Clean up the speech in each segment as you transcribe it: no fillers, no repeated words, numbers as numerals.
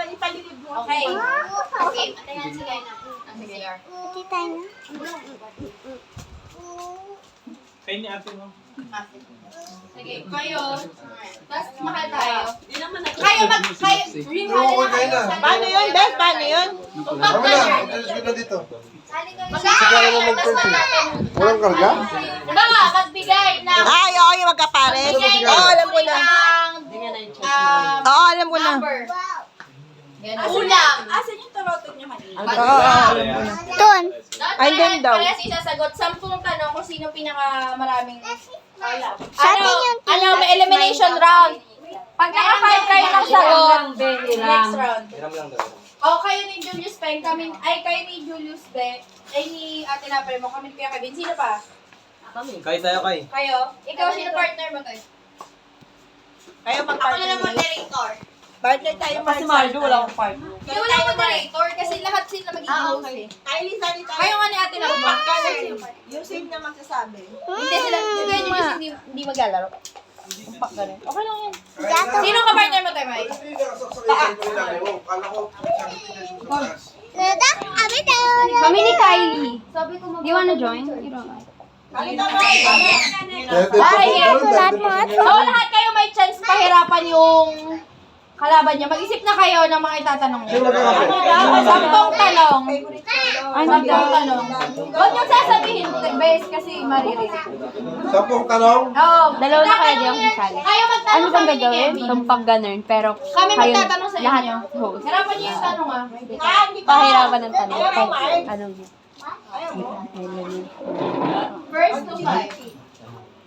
ipalilid mo. Okay. Okay, patayan si Gayna. Sige. Hindi tayo na. Kayo ni ate mo. Sige, kayo. Tapos mahal tayo. Hindi naman Kayo ring hali na kayo. Paano yun, Beth? Paano yun? Tama na, alis ka na dito. Magkakaroon mo mag-person. Walang karga? Baka, magbigay ng... Ay, oo, yung magkapares. Oo, alam ko na. Oo, alam ko na. Number. Ulam. Asan yung tarotot niya kanina? Oo, alam ko na. Doon. Ay, doon daw. Parehas isasagot. 10 tanong kung sino pinakamaraming... Sa atin yung Ano, may elimination round. Pag naka-5 kayo ng sagot, next round. O, kayo ni Julius Peng, kayo ni Julius Beck, ay ni Ate Napre mo, kami ni Kuya Kevin. Sino pa? Kayo tayo kay. Kayo? Ikaw, sino partner mo tayo? Kayo Ako na mag-partner. lang moderator. Partner tayo, Mark. Kasi Mardo, wala akong partner. Hindi wala moderator kasi lahat sila magiging host eh. Ay, Lisa, Lisa. Kayo nga ni Ate Napre. Yung same na magsasabi. Hindi sila, hindi maglalaro. Umpak ganun. Okay lang yan. Dato. Sino ka partner mo tayo, May? Dada, abi doon. Kami ni Kylie. Sabi ko Do you wanna join? You don't like. So, lahat kayo may chance pahirapan yung kalaban niya. Mag-isip na kayo ng mga itatanong niyo. Sino magkakape? 10 tanong. 10 tanong. Huwag niyong sasabihin, base kasi maririnig. 10 tanong? Oo. Dalawa na kayo yung isali. Kayo magtanong Ano bang kami ni gagawin? Kevin. Tumpang ganun. Pero Kami kayo, magtatanong sa lahat inyo. host. Hirapan niyo yung tanong ah. Pahirapan ng tanong. Pag, ano niya. First to 5.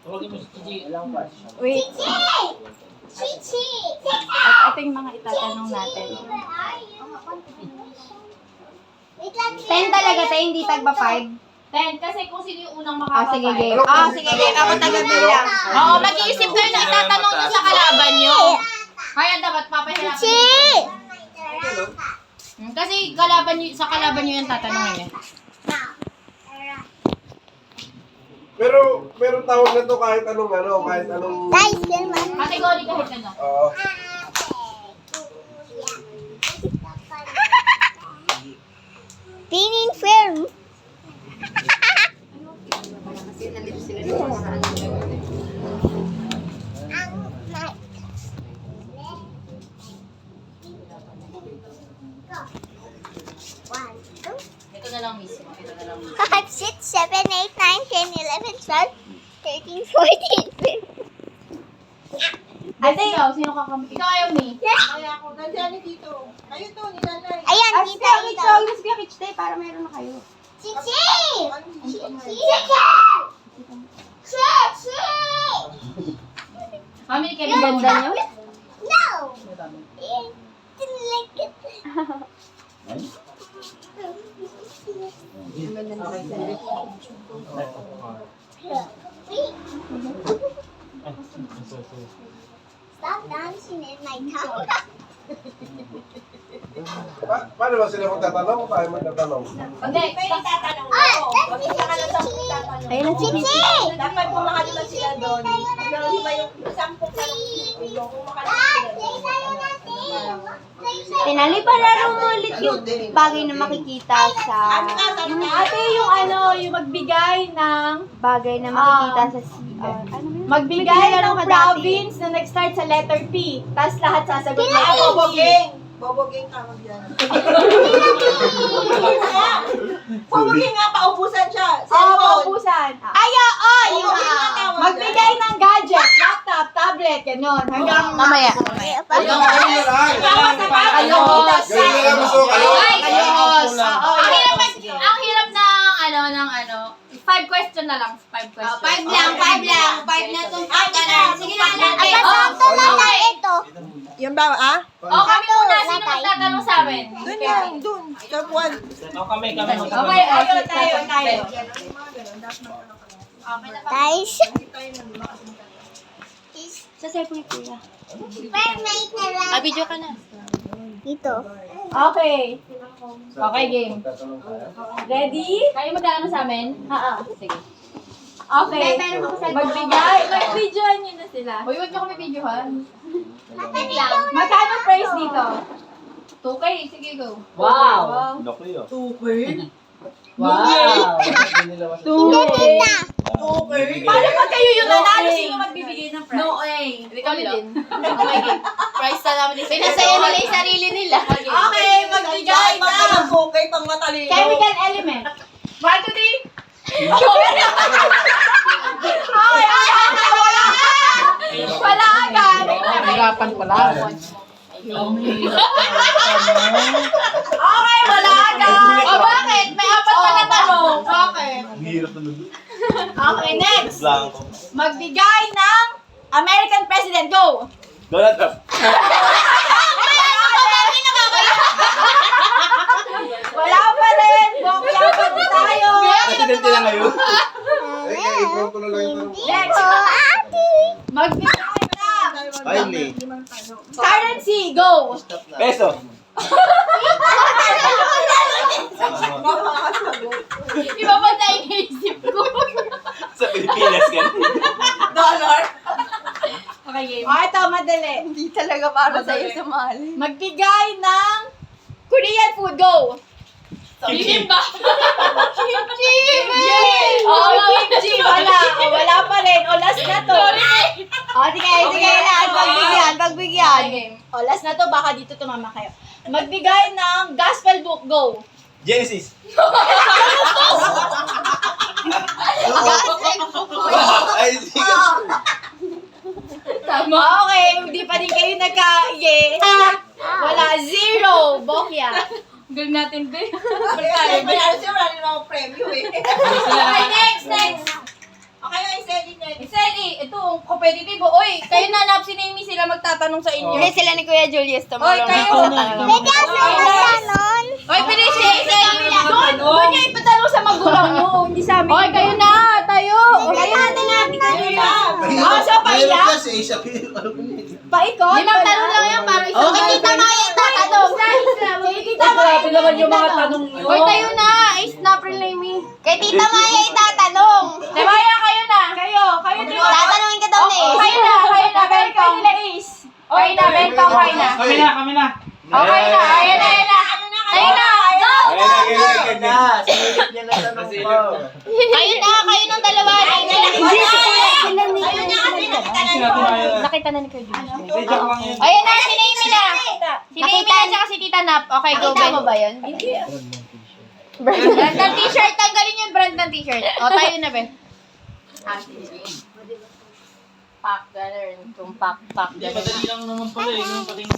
Tawagin mo si Gigi. Alam ko. Wait. Chichi. At ito yung mga itatanong natin. Wait lang. 10 talaga tayo, hindi tagpa 5. 10. Kasi kung sino yung unang Ah, makaka-5. sige, game. Sige, game. Ako taga-bilang. Oo, mag-iisip kayo na itatanong nyo sa kalaban nyo. Kaya dapat papahirapan Chichi. nyo. Kasi kalaban nyo, sa kalaban nyo yung tatanungin niya. Pero, meron tawag na to kahit anong kahit anong... Guys, naman. Category kahit ano. Oo. Pinning firm. One, two, Ito na lang mismo. Ito na lang mismo. 5, 6, 7, 8, 9, 10, 11, 12, 13, 14, 15. Ate, ikaw, sino kakampi? Ikaw ayaw ni. Kaya ako, nandiyan ni dito. Kayo to, ni nanay. Ayan, dito, dito. Let's go, Kitch Day, para meron na kayo. Chichi! Chichi! Chichi! Kami ni Kevin. Ganda nyo? No! Didn't like it. Stop dancing in my tongue. Paano ba sila magtatanong? Tayo magtatanong. Hindi, tatanong mo. That's Chichi! Ayun na si Chichi! Dapat kung makalimutan sila doon. Hanggang iba yung 10 tanong dito. Kung makalimutan sila doon. Tinali para raw mo ulit yung bagay na makikita sa... Yung Ate, yung yung magbigay ng... Bagay na makikita sa CR. Ano yun? Magbigay Laro ng ka dati. province na nag-start sa letter P. Tapos lahat sasagot na Ah, bobogeng. Bobogeng tawag yan. Bobogeng nga, paubusan siya. Oo, Cellphone. paubusan. Ay, oo! Yung, Bobogeng nga tawag magbigay ng gadget, laptop, tablet, gano'n. Hanggang Mamaya. Ayun na lang. Ayos. Ganyan na lang gusto kayo. Ayos. Ang hirap ng 5 question na lang. 5 question. 5 lang. 5 na itong pagkanan. Sige na natin. Oh, Tumatay ito. Yung ba, ah? Oh, kami muna. Sino magtatanong sa amin? Doon yan, doon. Sa buwan. Kami. Okay, tayo. Guys. Sa cellphone ni Kuya. Permate na lang. Video ka na. Dito. Okay. Okay, game. Ready? Kayo magtatanong sa amin? Oo. Sige. Okay. Magbigay. Mag-videoan nyo na sila. Uy, huwag niyo kami videohan. Wait lang. Magkano price dito? 2K, sige go. Wow! Laki ah. Wow! Paano pag kayo yung nanalo, sino magbibigay ng prize? No way. Hindi kami din. Okay, game. Price na namin. Pinasaya nila yung sarili nila. Okay, magbigay ng Okay, pang matalino. chemical element. 1, 2, 3. Wala agad. Hirapan pala. Okay, wala agad. O bakit? May 4 pa na tanong. Bakit? Hirap na nandun. Okay, next. Blanco. Magbigay ng American President. Go! Donald Trump. Wala pa rin. Bokya pa din tayo. Presidente na ngayon. Ikaw ko na lang yung tanong. Next. Magbigay ng Finally. currency. Go! Peso. Iba pa tayo naisip ko. Sa Pilipinas ka. Dollar. Okay, game. O, ito, madali. Hindi talaga para sa'yo sumali. Magbigay ng Korean food. Go! Bibimba. Oh, kimchi. Wala. O, wala pa rin. O, last na to. O, sige lang. Pagbigyan. Game. O, last na to. Baka dito tumama kayo. Magbigay ng gospel book. Go! Genesis. Ay, sige. Tama. Okay, hindi pa din kayo nagka-yes. Wala. 0. Bokya. Galing natin, be. Kasi manalo siya, wala rin akong premyo eh. Okay, next. Okay, ay selling next. Sally, ito, competitive. Oy, kayo na nap si Amy sila magtatanong sa inyo. Hindi sila ni Kuya Julius. Oy, Tumulong kayo. ako sa tanong. Pwede ako magtanon. Oy, bilis si Sally. Doon niya ipatanong sa magulang mo. Hindi sa amin. Oy, kayo na, tayo. Kaya natin siya paiyak. Paikot. Limang tanong lang yan para isang Okay, Tita Maya, tatanong. Sige, Tita Maya. naman yung mga tanong niyo. Oy, tayo na. Snapper na Amy. Kay Tita Maya itatanong. Maya, kayo na. Kayo din. Tatanungin ka daw ni Ace. Kayo na, Bentong. nila Ace. Oy na, Bentong, kayo na. Kami na. Okay na, ayan na. Tayo na. Sinigit niya na tanong ko. Kayo ng dalawa. Nakita na ni Kuya Julius. Ayan na, si Amy na. Si Amy na tsaka si Tita Nap. Okay, go, Nakita mo Ben. ba yun? Brand ng t-shirt. Tanggalin yung brand ng t-shirt. O, tayo na, Ben. Pack, ganun. Kung pack, Hindi, madali lang naman pala eh. Yung pating